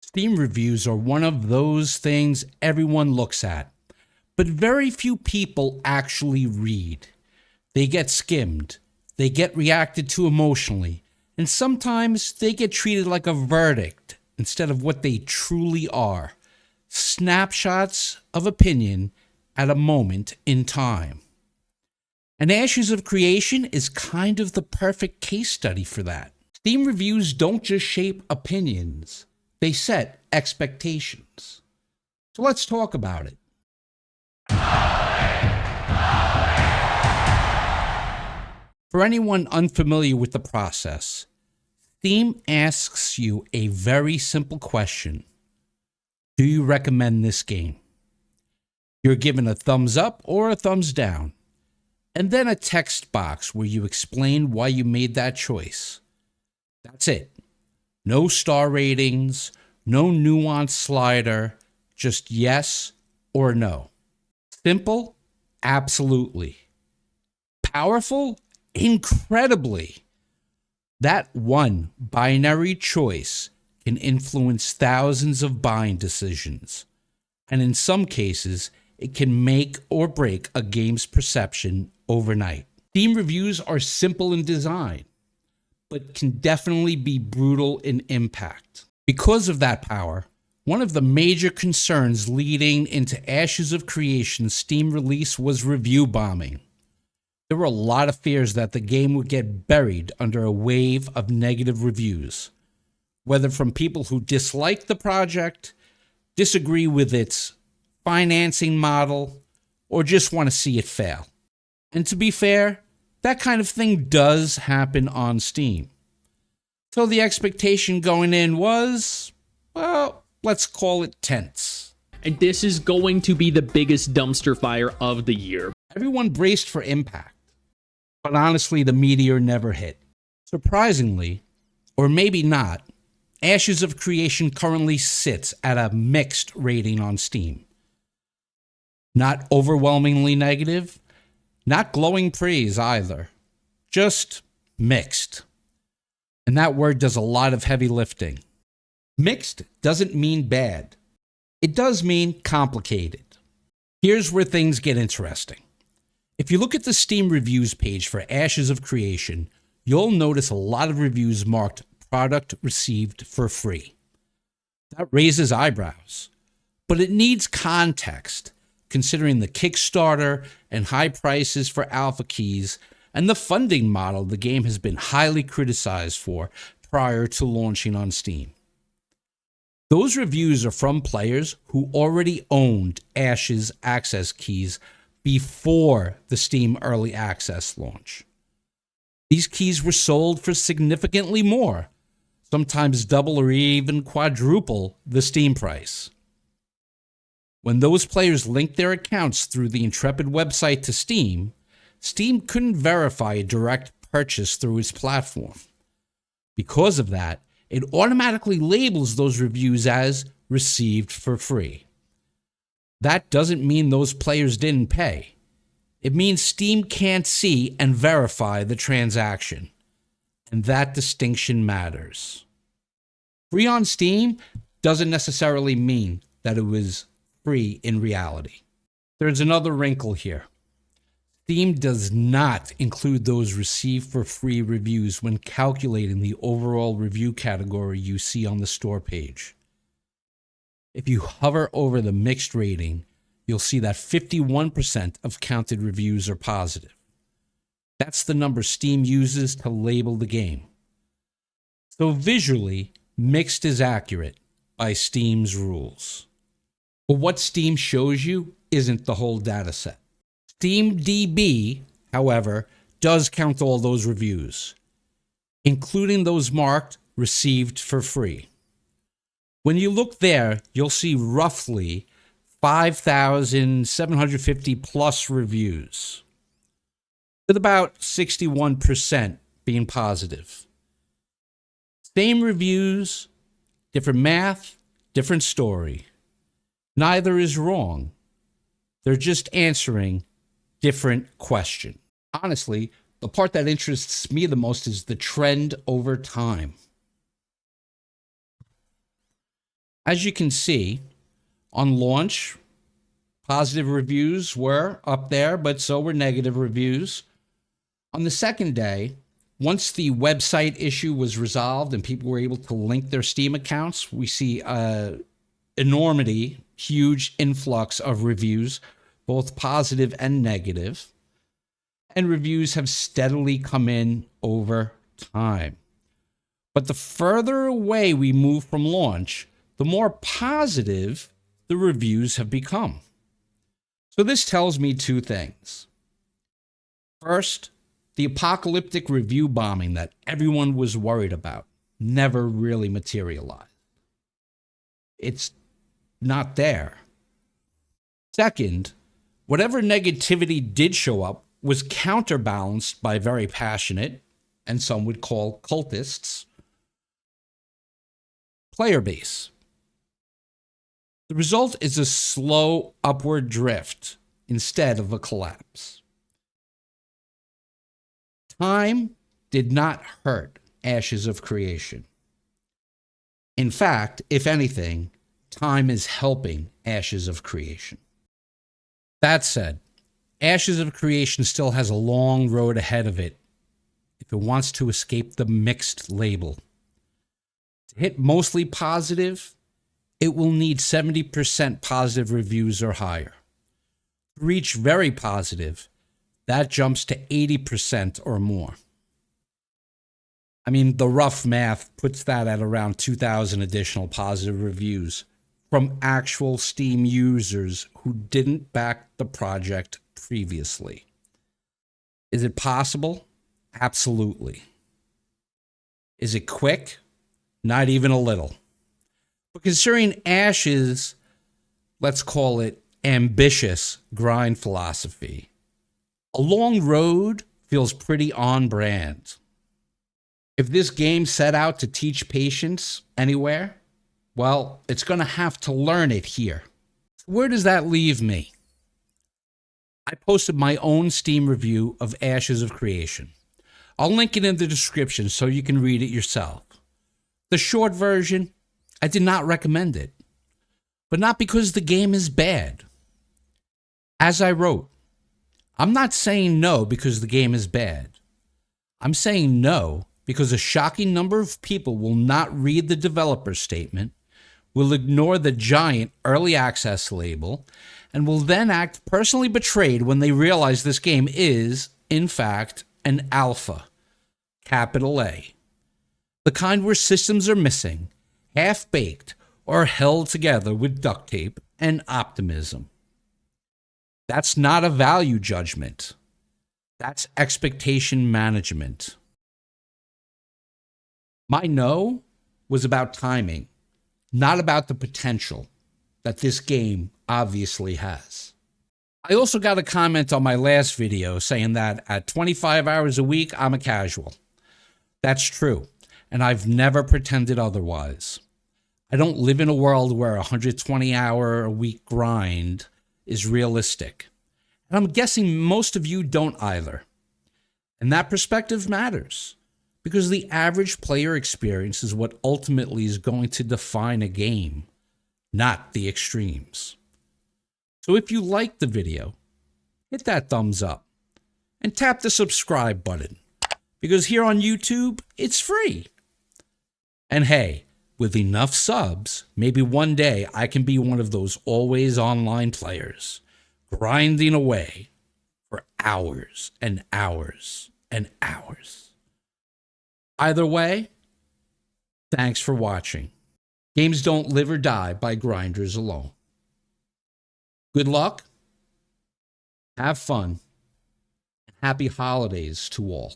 Steam reviews are one of those things everyone looks at, but very few people actually read. They get skimmed, they get reacted to emotionally, and sometimes they get treated like a verdict instead of what they truly are: snapshots of opinion at a moment in time. And Ashes of Creation is kind of the perfect case study for that. Steam reviews don't just shape opinions, they set expectations. So let's talk about it. For anyone unfamiliar with the process, Steam asks you a very simple question. Do you recommend this game? You're given a thumbs up or a thumbs down, and then a text box where you explain why you made that choice. That's it. No star ratings, no nuanced slider, just yes or no. Simple? Absolutely. Powerful? Incredibly. That one binary choice can influence thousands of buying decisions, and in some cases, it can make or break a game's perception overnight. Steam reviews are simple in design, but can definitely be brutal in impact. Because of that power, one of the major concerns leading into Ashes of Creation's Steam release was review bombing. There were a lot of fears that the game would get buried under a wave of negative reviews, whether from people who dislike the project, disagree with its financing model, or just want to see it fail. And to be fair, that kind of thing does happen on Steam. So the expectation going in was, well, let's call it tense. And this is going to be the biggest dumpster fire of the year. Everyone braced for impact, but honestly, the meteor never hit. Surprisingly, or maybe not, Ashes of Creation currently sits at a mixed rating on Steam. Not overwhelmingly negative, not glowing praise either. Just mixed. And that word does a lot of heavy lifting. Mixed doesn't mean bad. It does mean complicated. Here's where things get interesting. If you look at the Steam reviews page for Ashes of Creation, you'll notice a lot of reviews marked product received for free. That raises eyebrows, but it needs context, considering the Kickstarter and high prices for alpha keys and the funding model the game has been highly criticized for prior to launching on Steam. Those reviews are from players who already owned Ashes access keys before the Steam Early Access launch. These keys were sold for significantly more, sometimes double or even quadruple the Steam price. When those players linked their accounts through the Intrepid website to Steam, Steam couldn't verify a direct purchase through its platform. Because of that, it automatically labels those reviews as received for free. That doesn't mean those players didn't pay. It means Steam can't see and verify the transaction. And that distinction matters. Free on Steam doesn't necessarily mean that it was free in reality. There's another wrinkle here. Steam does not include those received for free reviews when calculating the overall review category you see on the store page. If you hover over the mixed rating, you'll see that 51% of counted reviews are positive. That's the number Steam uses to label the game. So visually, mixed is accurate by Steam's rules. But what Steam shows you isn't the whole data set. SteamDB, however, does count all those reviews, including those marked received for free. When you look there, you'll see roughly 5,750 plus reviews, with about 61% being positive. Same reviews, different math, different story. Neither is wrong. They're just answering different questions. Honestly, the part that interests me the most is the trend over time. As you can see, on launch, positive reviews were up there, but so were negative reviews. On the second day, once the website issue was resolved and people were able to link their Steam accounts, we see an enormity, huge influx of reviews, both positive and negative. And reviews have steadily come in over time. But the further away we move from launch, the more positive the reviews have become. So this tells me two things. First, the apocalyptic review bombing that everyone was worried about never really materialized. It's not there. Second, whatever negativity did show up was counterbalanced by very passionate, and some would call cultists, player base. The result is a slow upward drift instead of a collapse. Time did not hurt Ashes of Creation. In fact, if anything, time is helping Ashes of Creation. That said, Ashes of Creation still has a long road ahead of it if it wants to escape the mixed label. To hit mostly positive, it will need 70% positive reviews or higher. To reach very positive, that jumps to 80% or more. I mean, the rough math puts that at around 2,000 additional positive reviews from actual Steam users who didn't back the project previously. Is it possible? Absolutely. Is it quick? Not even a little. But considering Ash's, let's call it ambitious grind philosophy, a long road feels pretty on brand. If this game set out to teach patience anywhere, well, it's going to have to learn it here. Where does that leave me? I posted my own Steam review of Ashes of Creation. I'll link it in the description so you can read it yourself. The short version, I did not recommend it, but not because the game is bad. As I wrote, I'm not saying no because the game is bad. I'm saying no because a shocking number of people will not read the developer statement, will ignore the giant early access label, and will then act personally betrayed when they realize this game is, in fact, an alpha, capital A. The kind where systems are missing, half-baked, or held together with duct tape and optimism. That's not a value judgment. That's expectation management. My no was about timing, not about the potential that this game obviously has. I also got a comment on my last video saying that at 25 hours a week, I'm a casual. That's true, and I've never pretended otherwise. I don't live in a world where a 120-hour-a-week grind is realistic. And I'm guessing most of you don't either. And that perspective matters, because the average player experience is what ultimately is going to define a game, not the extremes. So if you liked the video, hit that thumbs up and tap the subscribe button, because here on YouTube, it's free. And hey, with enough subs, maybe one day I can be one of those always online players, grinding away for hours and hours and hours. Either way, thanks for watching. Games don't live or die by grinders alone. Good luck, have fun, and happy holidays to all.